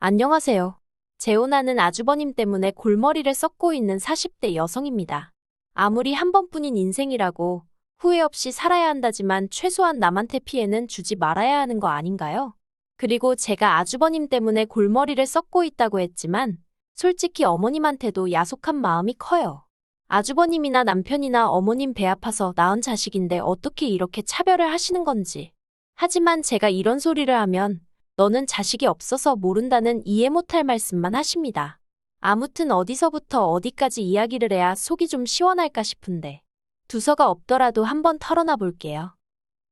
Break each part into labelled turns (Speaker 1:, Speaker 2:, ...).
Speaker 1: 안녕하세요. 재혼하는 아주버님 때문에 골머리를 썩고 있는 40대 여성입니다. 아무리 한 번뿐인 인생이라고 후회 없이 살아야 한다지만 최소한 남한테 피해는 주지 말아야 하는 거 아닌가요? 그리고 제가 아주버님 때문에 골머리를 썩고 있다고 했지만 솔직히 어머님한테도 야속한 마음이 커요. 아주버님이나 남편이나 어머님 배 아파서 낳은 자식인데 어떻게 이렇게 차별을 하시는 건지. 하지만 제가 이런 소리를 하면 너는 자식이 없어서 모른다는 이해 못할 말씀만 하십니다. 아무튼 어디서부터 어디까지 이야기를 해야 속이 좀 시원할까 싶은데 두서가 없더라도 한번 털어놔 볼게요.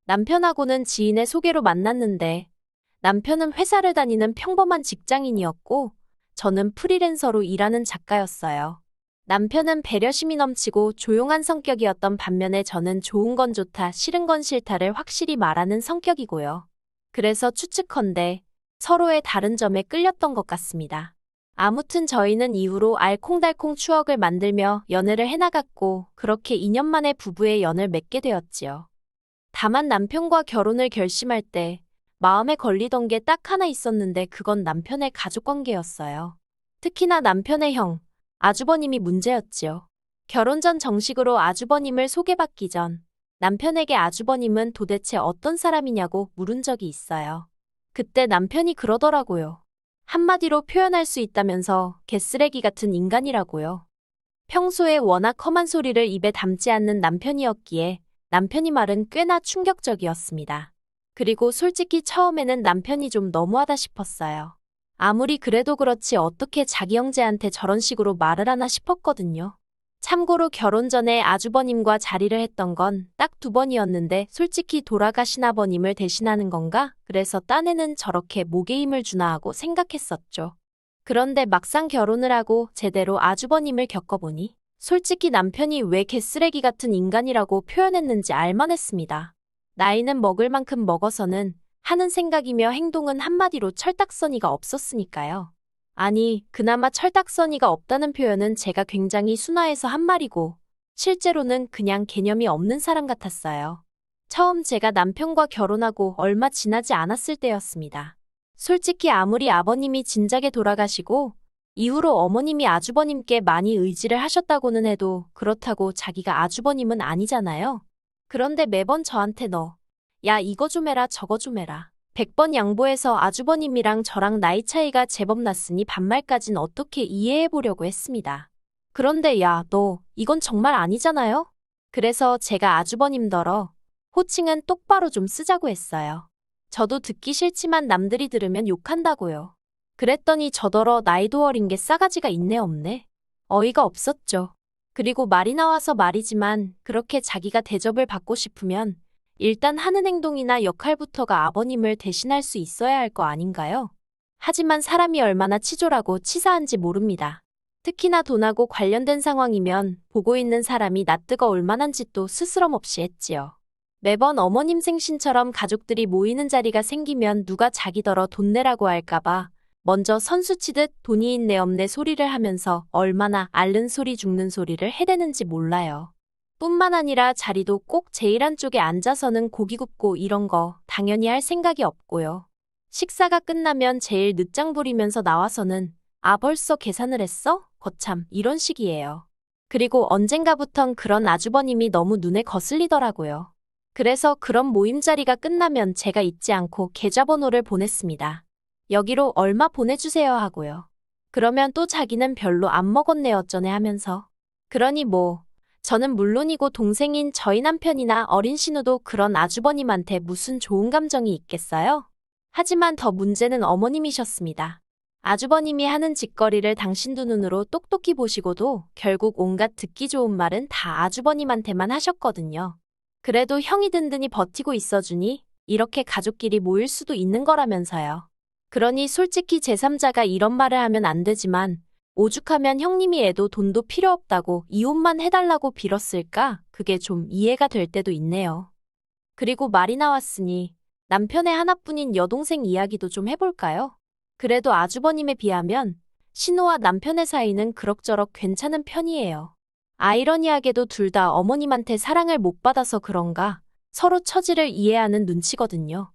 Speaker 1: 남편하고는 지인의 소개로 만났는데 남편은 회사를 다니는 평범한 직장인이었고 저는 프리랜서로 일하는 작가였어요. 남편은 배려심이 넘치고 조용한 성격이었던 반면에 저는 좋은 건 좋다, 싫은 건 싫다를 확실히 말하는 성격이고요. 그래서 추측컨대 서로의 다른 점에 끌렸던 것 같습니다. 아무튼 저희는 이후로 알콩달콩 추억을 만들며 연애를 해나갔고 그렇게 2년 만에 부부의 연을 맺게 되었지요. 다만 남편과 결혼을 결심할 때 마음에 걸리던 게 딱 하나 있었는데 그건 남편의 가족관계였어요. 특히나 남편의 형, 아주버님이 문제였지요. 결혼 전 정식으로 아주버님을 소개받기 전 남편에게 아주버님은 도대체 어떤 사람이냐고 물은 적이 있어요. 그때 남편이 그러더라고요. 한마디로 표현할 수 있다면서 개쓰레기 같은 인간이라고요. 평소에 워낙 험한 소리를 입에 담지 않는 남편이었기에 남편이 말은 꽤나 충격적이었습니다. 그리고 솔직히 처음에는 남편이 좀 너무하다 싶었어요. 아무리 그래도 그렇지 어떻게 자기 형제한테 저런 식으로 말을 하나 싶었거든요. 참고로 결혼 전에 아주버님과 자리를 했던 건 딱 2번이었는데 솔직히 돌아가신 아버님을 대신하는 건가? 그래서 딴에는 저렇게 목에 힘을 주나 하고 생각했었죠. 그런데 막상 결혼을 하고 제대로 아주버님을 겪어보니 솔직히 남편이 왜 개쓰레기 같은 인간이라고 표현했는지 알만했습니다. 나이는 먹을 만큼 먹어서는 하는 생각이며 행동은 한마디로 철딱서니가 없었으니까요. 아니, 그나마 철딱서니가 없다는 표현은 제가 굉장히 순화해서 한 말이고 실제로는 그냥 개념이 없는 사람 같았어요. 처음 제가 남편과 결혼하고 얼마 지나지 않았을 때였습니다. 솔직히 아무리 아버님이 진작에 돌아가시고 이후로 어머님이 아주버님께 많이 의지를 하셨다고는 해도 그렇다고 자기가 아주버님은 아니잖아요. 그런데 매번 저한테 야, 이거 좀 해라, 저거 좀 해라. 100번 양보해서 아주버님이랑 저랑 나이 차이가 제법 났으니 반말까진 어떻게 이해해보려고 했습니다. 그런데 야, 이건 정말 아니잖아요? 그래서 제가 아주버님더러 호칭은 똑바로 좀 쓰자고 했어요. 저도 듣기 싫지만 남들이 들으면 욕한다고요. 그랬더니 저더러 나이도 어린 게 싸가지가 있네 없네. 어이가 없었죠. 그리고 말이 나와서 말이지만 그렇게 자기가 대접을 받고 싶으면 일단 하는 행동이나 역할부터가 아버님을 대신할 수 있어야 할 거 아닌가요? 하지만 사람이 얼마나 치졸하고 치사한지 모릅니다. 특히나 돈하고 관련된 상황이면 보고 있는 사람이 낯뜨거 올만한 짓도 스스럼없이 했지요. 매번 어머님 생신처럼 가족들이 모이는 자리가 생기면 누가 자기더러 돈 내라고 할까봐 먼저 선수치듯 돈이 있네 없네 소리를 하면서 얼마나 앓는 소리 죽는 소리를 해대는지 몰라요. 뿐만 아니라 자리도 꼭 제일 한쪽에 앉아서는 고기 굽고 이런 거 당연히 할 생각이 없고요. 식사가 끝나면 제일 늦장 부리면서 나와서는 벌써 계산을 했어? 거참 이런 식이에요. 그리고 언젠가부턴 그런 아주버님이 너무 눈에 거슬리더라고요. 그래서 그런 모임 자리가 끝나면 제가 잊지 않고 계좌번호를 보냈습니다. 여기로 얼마 보내주세요 하고요. 그러면 또 자기는 별로 안 먹었네 어쩌네 하면서. 그러니 저는 물론이고 동생인 저희 남편이나 어린 신우도 그런 아주버님한테 무슨 좋은 감정이 있겠어요? 하지만 더 문제는 어머님이셨습니다. 아주버님이 하는 짓거리를 당신 두 눈으로 똑똑히 보시고도 결국 온갖 듣기 좋은 말은 다 아주버님한테만 하셨거든요. 그래도 형이 든든히 버티고 있어주니 이렇게 가족끼리 모일 수도 있는 거라면서요. 그러니 솔직히 제3자가 이런 말을 하면 안 되지만 오죽하면 형님이 애도 돈도 필요 없다고 이혼만 해달라고 빌었을까? 그게 좀 이해가 될 때도 있네요. 그리고 말이 나왔으니 남편의 하나뿐인 여동생 이야기도 좀 해볼까요? 그래도 아주버님에 비하면 신우와 남편의 사이는 그럭저럭 괜찮은 편이에요. 아이러니하게도 둘 다 어머님한테 사랑을 못 받아서 그런가 서로 처지를 이해하는 눈치거든요.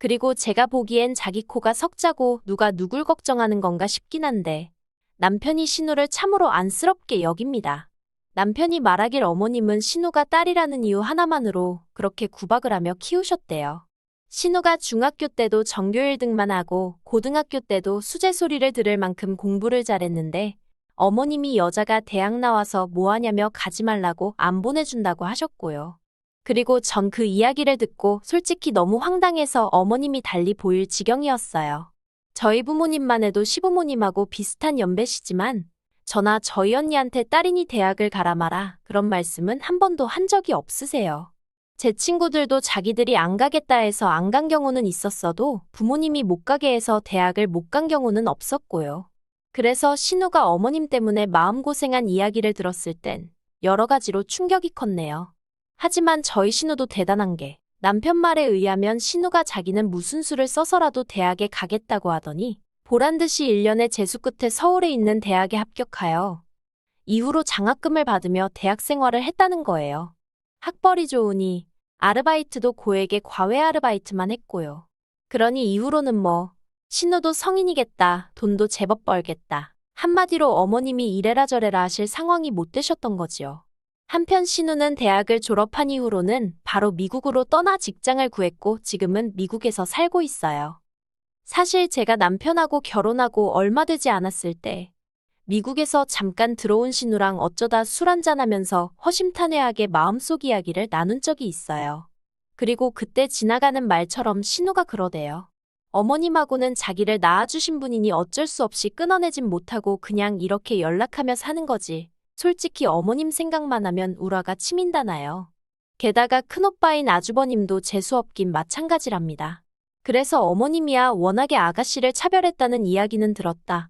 Speaker 1: 그리고 제가 보기엔 자기 코가 석자고 누가 누굴 걱정하는 건가 싶긴 한데 남편이 신우를 참으로 안쓰럽게 여깁니다. 남편이 말하길 어머님은 신우가 딸이라는 이유 하나만으로 그렇게 구박을 하며 키우셨대요. 신우가 중학교 때도 전교 1등만 하고 고등학교 때도 수제 소리를 들을 만큼 공부를 잘했는데 어머님이 여자가 대학 나와서 뭐하냐며 가지 말라고 안 보내준다고 하셨고요. 그리고 전 그 이야기를 듣고 솔직히 너무 황당해서 어머님이 달리 보일 지경이었어요. 저희 부모님만 해도 시부모님하고 비슷한 연배시지만 저나 저희 언니한테 딸이니 대학을 가라 마라 그런 말씀은 한 번도 한 적이 없으세요. 제 친구들도 자기들이 안 가겠다 해서 안 간 경우는 있었어도 부모님이 못 가게 해서 대학을 못 간 경우는 없었고요. 그래서 신우가 어머님 때문에 마음고생한 이야기를 들었을 땐 여러 가지로 충격이 컸네요. 하지만 저희 신우도 대단한 게 남편 말에 의하면 신우가 자기는 무슨 수를 써서라도 대학에 가겠다고 하더니 보란듯이 1년의 재수 끝에 서울에 있는 대학에 합격하여 이후로 장학금을 받으며 대학 생활을 했다는 거예요. 학벌이 좋으니 아르바이트도 고액의 과외 아르바이트만 했고요. 그러니 이후로는 신우도 성인이겠다, 돈도 제법 벌겠다. 한마디로 어머님이 이래라 저래라 하실 상황이 못 되셨던 거지요. 한편 신우는 대학을 졸업한 이후로는 바로 미국으로 떠나 직장을 구했고 지금은 미국에서 살고 있어요. 사실 제가 남편하고 결혼하고 얼마 되지 않았을 때 미국에서 잠깐 들어온 신우랑 어쩌다 술 한잔하면서 허심탄회하게 마음속 이야기를 나눈 적이 있어요. 그리고 그때 지나가는 말처럼 신우가 그러대요. 어머님하고는 자기를 낳아주신 분이니 어쩔 수 없이 끊어내진 못하고 그냥 이렇게 연락하며 사는 거지. 솔직히 어머님 생각만 하면 울화가 치민다나요. 게다가 큰오빠인 아주버님도 재수없긴 마찬가지랍니다. 그래서 어머님이야 워낙에 아가씨를 차별했다는 이야기는 들었다.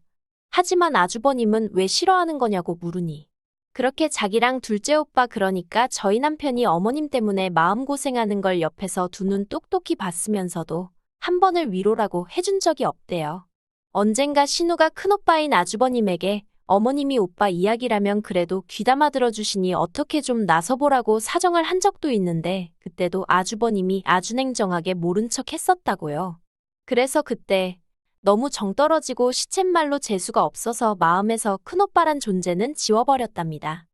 Speaker 1: 하지만 아주버님은 왜 싫어하는 거냐고 물으니 그렇게 자기랑 둘째 오빠 그러니까 저희 남편이 어머님 때문에 마음고생하는 걸 옆에서 두 눈 똑똑히 봤으면서도 한 번을 위로라고 해준 적이 없대요. 언젠가 신우가 큰오빠인 아주버님에게 어머님이 오빠 이야기라면 그래도 귀담아 들어주시니 어떻게 좀 나서보라고 사정을 한 적도 있는데 그때도 아주버님이 아주 냉정하게 모른 척 했었다고요. 그래서 그때 너무 정떨어지고 시쳇말로 재수가 없어서 마음에서 큰오빠란 존재는 지워버렸답니다.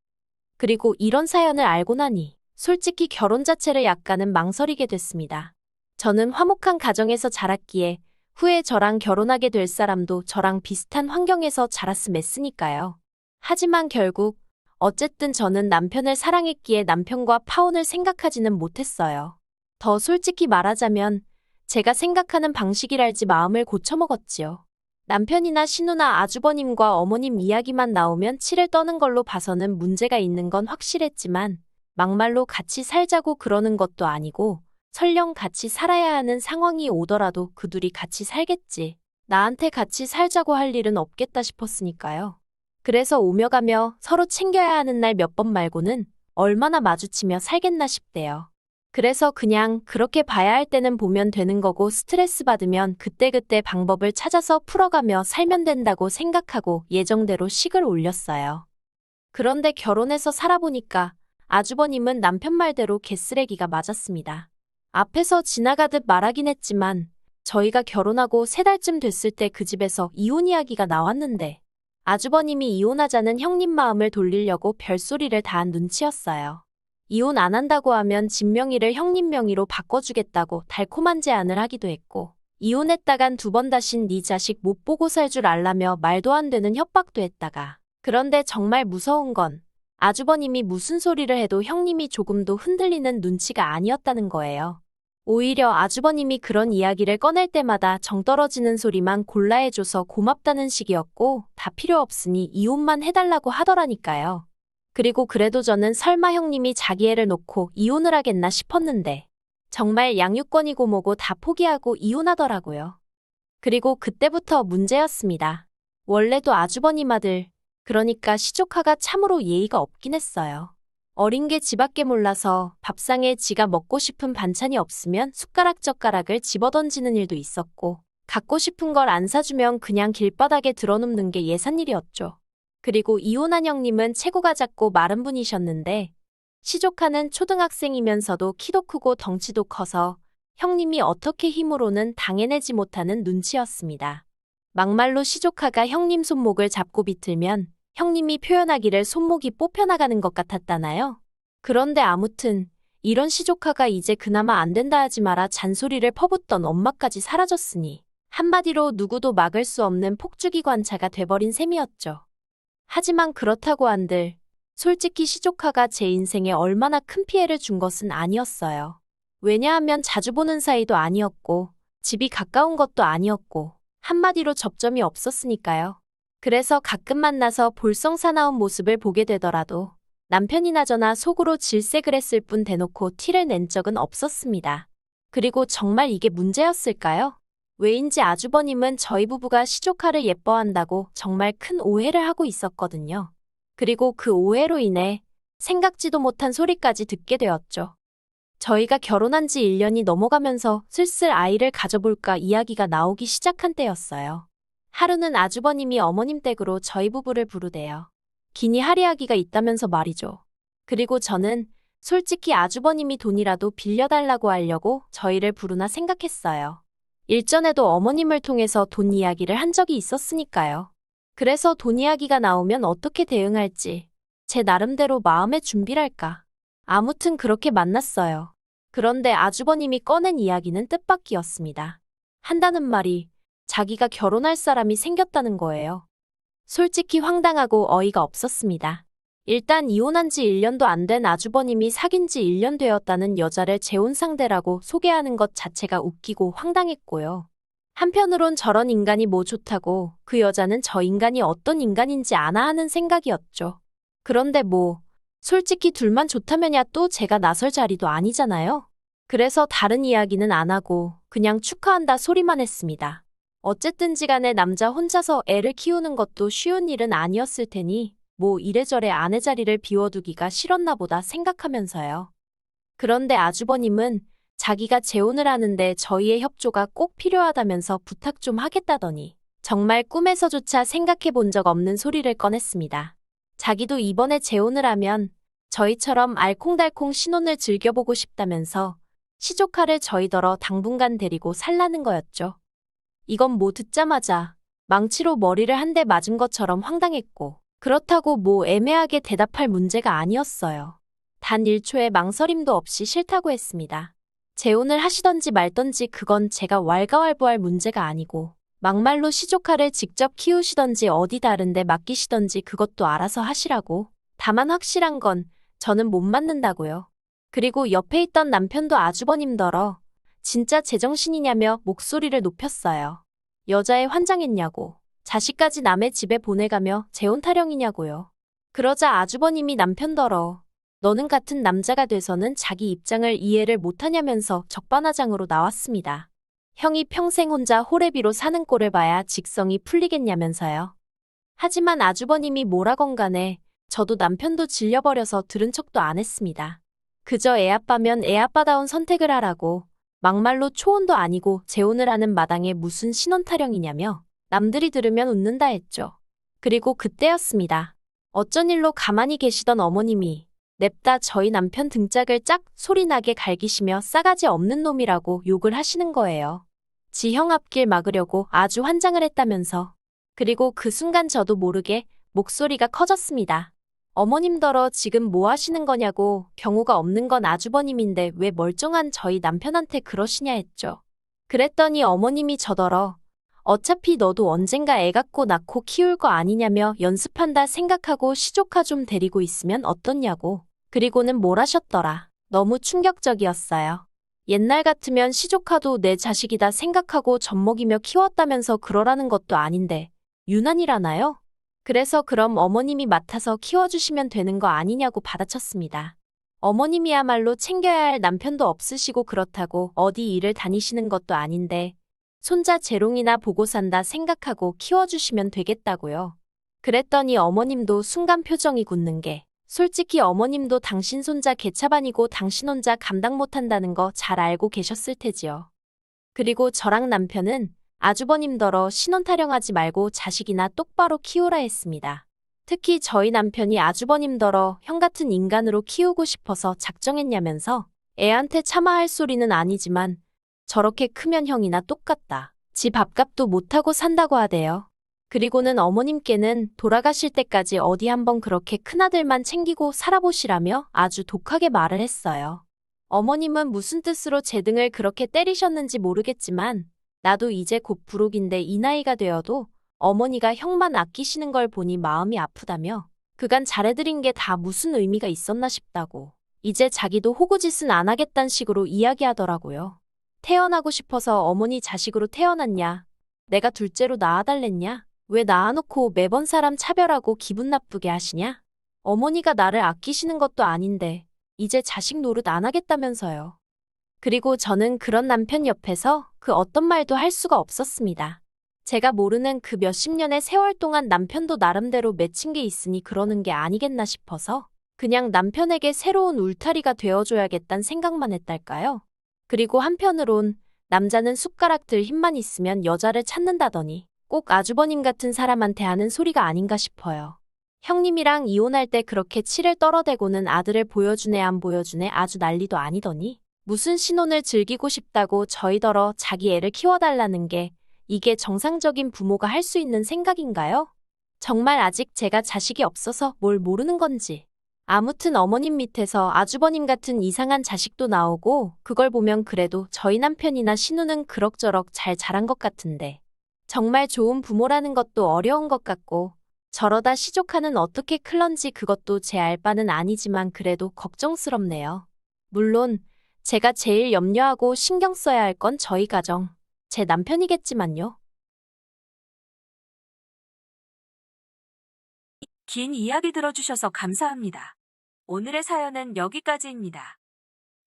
Speaker 1: 그리고 이런 사연을 알고 나니 솔직히 결혼 자체를 약간은 망설이게 됐습니다. 저는 화목한 가정에서 자랐기에 후에 저랑 결혼하게 될 사람도 저랑 비슷한 환경에서 자랐음 했으니까요. 하지만 결국 어쨌든 저는 남편을 사랑했기에 남편과 파혼을 생각하지는 못했어요. 더 솔직히 말하자면 제가 생각하는 방식이랄지 마음을 고쳐먹었지요. 남편이나 신우나 아주버님과 어머님 이야기만 나오면 치를 떠는 걸로 봐서는 문제가 있는 건 확실했지만 막말로 같이 살자고 그러는 것도 아니고 설령 같이 살아야 하는 상황이 오더라도 그 둘이 같이 살겠지. 나한테 같이 살자고 할 일은 없겠다 싶었으니까요. 그래서 오며 가며 서로 챙겨야 하는 날 몇 번 말고는 얼마나 마주치며 살겠나 싶대요. 그래서 그냥 그렇게 봐야 할 때는 보면 되는 거고 스트레스 받으면 그때그때 방법을 찾아서 풀어가며 살면 된다고 생각하고 예정대로 식을 올렸어요. 그런데 결혼해서 살아보니까 아주버님은 남편 말대로 개쓰레기가 맞았습니다. 앞에서 지나가듯 말하긴 했지만 저희가 결혼하고 3달쯤 됐을 때 그 집에서 이혼 이야기가 나왔는데 아주버님이 이혼하자는 형님 마음을 돌리려고 별소리를 다 한 눈치였어요. 이혼 안 한다고 하면 집 명의를 형님 명의로 바꿔주겠다고 달콤한 제안을 하기도 했고 이혼했다간 2번 다신 네 자식 못 보고 살 줄 알라며 말도 안 되는 협박도 했다가 그런데 정말 무서운 건 아주버님이 무슨 소리를 해도 형님이 조금도 흔들리는 눈치가 아니었다는 거예요. 오히려 아주버님이 그런 이야기를 꺼낼 때마다 정 떨어지는 소리만 골라 해줘서 고맙다는 식이었고 다 필요 없으니 이혼만 해달라고 하더라니까요. 그리고 그래도 저는 설마 형님이 자기 애를 놓고 이혼을 하겠나 싶었는데 정말 양육권이고 뭐고 다 포기하고 이혼하더라고요. 그리고 그때부터 문제였습니다. 원래도 아주버님 아들, 그러니까 시조카가 참으로 예의가 없긴 했어요. 어린 게 지밖에 몰라서 밥상에 지가 먹고 싶은 반찬이 없으면 숟가락 젓가락을 집어던지는 일도 있었고 갖고 싶은 걸 안 사주면 그냥 길바닥에 들어눕는 게 예산일이었죠. 그리고 이혼한 형님은 체구가 작고 마른 분이셨는데 시조카는 초등학생이면서도 키도 크고 덩치도 커서 형님이 어떻게 힘으로는 당해내지 못하는 눈치였습니다. 막말로 시조카가 형님 손목을 잡고 비틀면 형님이 표현하기를 손목이 뽑혀나가는 것 같았다나요? 그런데 아무튼 이런 시조카가 이제 그나마 안 된다 하지 마라 잔소리를 퍼붓던 엄마까지 사라졌으니 한마디로 누구도 막을 수 없는 폭주기관차가 돼버린 셈이었죠. 하지만 그렇다고 한들 솔직히 시조카가 제 인생에 얼마나 큰 피해를 준 것은 아니었어요. 왜냐하면 자주 보는 사이도 아니었고 집이 가까운 것도 아니었고 한마디로 접점이 없었으니까요. 그래서 가끔 만나서 볼썽사나운 모습을 보게 되더라도 남편이나 저나 속으로 질색을 했을 뿐 대놓고 티를 낸 적은 없었습니다. 그리고 정말 이게 문제였을까요? 왜인지 아주버님은 저희 부부가 시조카를 예뻐한다고 정말 큰 오해를 하고 있었거든요. 그리고 그 오해로 인해 생각지도 못한 소리까지 듣게 되었죠. 저희가 결혼한 지 1년이 넘어가면서 슬슬 아이를 가져볼까 이야기가 나오기 시작한 때였어요. 하루는 아주버님이 어머님 댁으로 저희 부부를 부르대요. 기니 할이야기가 있다면서 말이죠. 그리고 저는 솔직히 아주버님이 돈이라도 빌려달라고 하려고 저희를 부르나 생각했어요. 일전에도 어머님을 통해서 돈 이야기를 한 적이 있었으니까요. 그래서 돈 이야기가 나오면 어떻게 대응할지 제 나름대로 마음의 준비랄까. 아무튼 그렇게 만났어요. 그런데 아주버님이 꺼낸 이야기는 뜻밖이었습니다. 한다는 말이 자기가 결혼할 사람이 생겼다는 거예요. 솔직히 황당하고 어이가 없었습니다. 일단 이혼한 지 1년도 안 된 아주버님이 사귄 지 1년 되었다는 여자를 재혼 상대라고 소개하는 것 자체가 웃기고 황당했고요. 한편으론 저런 인간이 뭐 좋다고 그 여자는 저 인간이 어떤 인간인지 아나 하는 생각이었죠. 그런데 뭐 솔직히 둘만 좋다면야 또 제가 나설 자리도 아니잖아요. 그래서 다른 이야기는 안 하고 그냥 축하한다 소리만 했습니다. 어쨌든지 간에 남자 혼자서 애를 키우는 것도 쉬운 일은 아니었을 테니 뭐 이래저래 아내 자리를 비워두기가 싫었나 보다 생각하면서요. 그런데 아주버님은 자기가 재혼을 하는데 저희의 협조가 꼭 필요하다면서 부탁 좀 하겠다더니 정말 꿈에서조차 생각해 본 적 없는 소리를 꺼냈습니다. 자기도 이번에 재혼을 하면 저희처럼 알콩달콩 신혼을 즐겨보고 싶다면서 시조카를 저희더러 당분간 데리고 살라는 거였죠. 이건 뭐 듣자마자 망치로 머리를 한 대 맞은 것처럼 황당했고 그렇다고 뭐 애매하게 대답할 문제가 아니었어요. 단 1초의 망설임도 없이 싫다고 했습니다. 재혼을 하시던지 말던지 그건 제가 왈가왈부할 문제가 아니고 막말로 시조카를 직접 키우시던지 어디 다른 데 맡기시던지 그것도 알아서 하시라고. 다만 확실한 건 저는 못 맡는다고요. 그리고 옆에 있던 남편도 아주버님더러 진짜 제정신이냐며 목소리를 높였어요. 여자애 환장했냐고. 자식까지 남의 집에 보내가며 재혼 타령이냐고요. 그러자 아주버님이 남편더러 너는 같은 남자가 돼서는 자기 입장을 이해를 못하냐면서 적반하장으로 나왔습니다. 형이 평생 혼자 호래비로 사는 꼴을 봐야 직성이 풀리겠냐면서요. 하지만 아주버님이 뭐라건 간에 저도 남편도 질려버려서 들은 척도 안 했습니다. 그저 애아빠면 애아빠다운 선택을 하라고 막말로 초혼도 아니고 재혼을 하는 마당에 무슨 신혼 타령이냐며 남들이 들으면 웃는다 했죠. 그리고 그때였습니다. 어쩐 일로 가만히 계시던 어머님이 냅다 저희 남편 등짝을 짝 소리나게 갈기시며 싸가지 없는 놈이라고 욕을 하시는 거예요. 지 형 앞길 막으려고 아주 환장을 했다면서. 그리고 그 순간 저도 모르게 목소리가 커졌습니다. 어머님더러 지금 뭐 하시는 거냐고. 경우가 없는 건 아주버님인데 왜 멀쩡한 저희 남편한테 그러시냐 했죠. 그랬더니 어머님이 저더러 어차피 너도 언젠가 애 갖고 낳고 키울 거 아니냐며 연습한다 생각하고 시조카 좀 데리고 있으면 어떻냐고. 그리고는 뭘 하셨더라. 너무 충격적이었어요. 옛날 같으면 시조카도 내 자식이다 생각하고 젖먹이며 키웠다면서 그러라는 것도 아닌데 유난이라나요? 그래서 그럼 어머님이 맡아서 키워주시면 되는 거 아니냐고 받아쳤습니다. 어머님이야말로 챙겨야 할 남편도 없으시고 그렇다고 어디 일을 다니시는 것도 아닌데 손자 재롱이나 보고 산다 생각하고 키워주시면 되겠다고요. 그랬더니 어머님도 순간 표정이 굳는 게 솔직히 어머님도 당신 손자 개차반이고 당신 혼자 감당 못한다는 거 잘 알고 계셨을 테지요. 그리고 저랑 남편은 아주버님더러 신혼 타령하지 말고 자식이나 똑바로 키우라 했습니다. 특히 저희 남편이 아주버님더러 형 같은 인간으로 키우고 싶어서 작정했냐면서 애한테 차마 할 소리는 아니지만 저렇게 크면 형이나 똑같다. 집 밥값도 못하고 산다고 하대요. 그리고는 어머님께는 돌아가실 때까지 어디 한번 그렇게 큰아들만 챙기고 살아보시라며 아주 독하게 말을 했어요. 어머님은 무슨 뜻으로 제 등을 그렇게 때리셨는지 모르겠지만 나도 이제 곧 부록인데 이 나이가 되어도 어머니가 형만 아끼시는 걸 보니 마음이 아프다며 그간 잘해드린 게 다 무슨 의미가 있었나 싶다고 이제 자기도 호구짓은 안 하겠다는 식으로 이야기하더라고요. 태어나고 싶어서 어머니 자식으로 태어났냐? 내가 둘째로 낳아달랬냐? 왜 낳아놓고 매번 사람 차별하고 기분 나쁘게 하시냐? 어머니가 나를 아끼시는 것도 아닌데 이제 자식 노릇 안 하겠다면서요. 그리고 저는 그런 남편 옆에서 그 어떤 말도 할 수가 없었습니다. 제가 모르는 그 몇십 년의 세월 동안 남편도 나름대로 맺힌 게 있으니 그러는 게 아니겠나 싶어서 그냥 남편에게 새로운 울타리가 되어줘야겠다는 생각만 했달까요? 그리고 한편으론 남자는 숟가락들 힘만 있으면 여자를 찾는다더니 꼭 아주버님 같은 사람한테 하는 소리가 아닌가 싶어요. 형님이랑 이혼할 때 그렇게 치를 떨어대고는 아들을 보여주네 안 보여주네 아주 난리도 아니더니 무슨 신혼을 즐기고 싶다고 저희더러 자기 애를 키워달라는 게 이게 정상적인 부모가 할 수 있는 생각인가요? 정말 아직 제가 자식이 없어서 뭘 모르는 건지. 아무튼 어머님 밑에서 아주버님 같은 이상한 자식도 나오고 그걸 보면 그래도 저희 남편이나 신우는 그럭저럭 잘 자란 것 같은데 정말 좋은 부모라는 것도 어려운 것 같고 저러다 시조카는 어떻게 클런지 그것도 제 알 바는 아니지만 그래도 걱정스럽네요. 물론 제가 제일 염려하고 신경 써야 할 건 저희 가정, 제 남편이겠지만요.
Speaker 2: 긴 이야기 들어주셔서 감사합니다. 오늘의 사연은 여기까지입니다.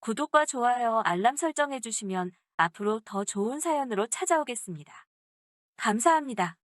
Speaker 2: 구독과 좋아요, 알람 설정해주시면 앞으로 더 좋은 사연으로 찾아오겠습니다. 감사합니다.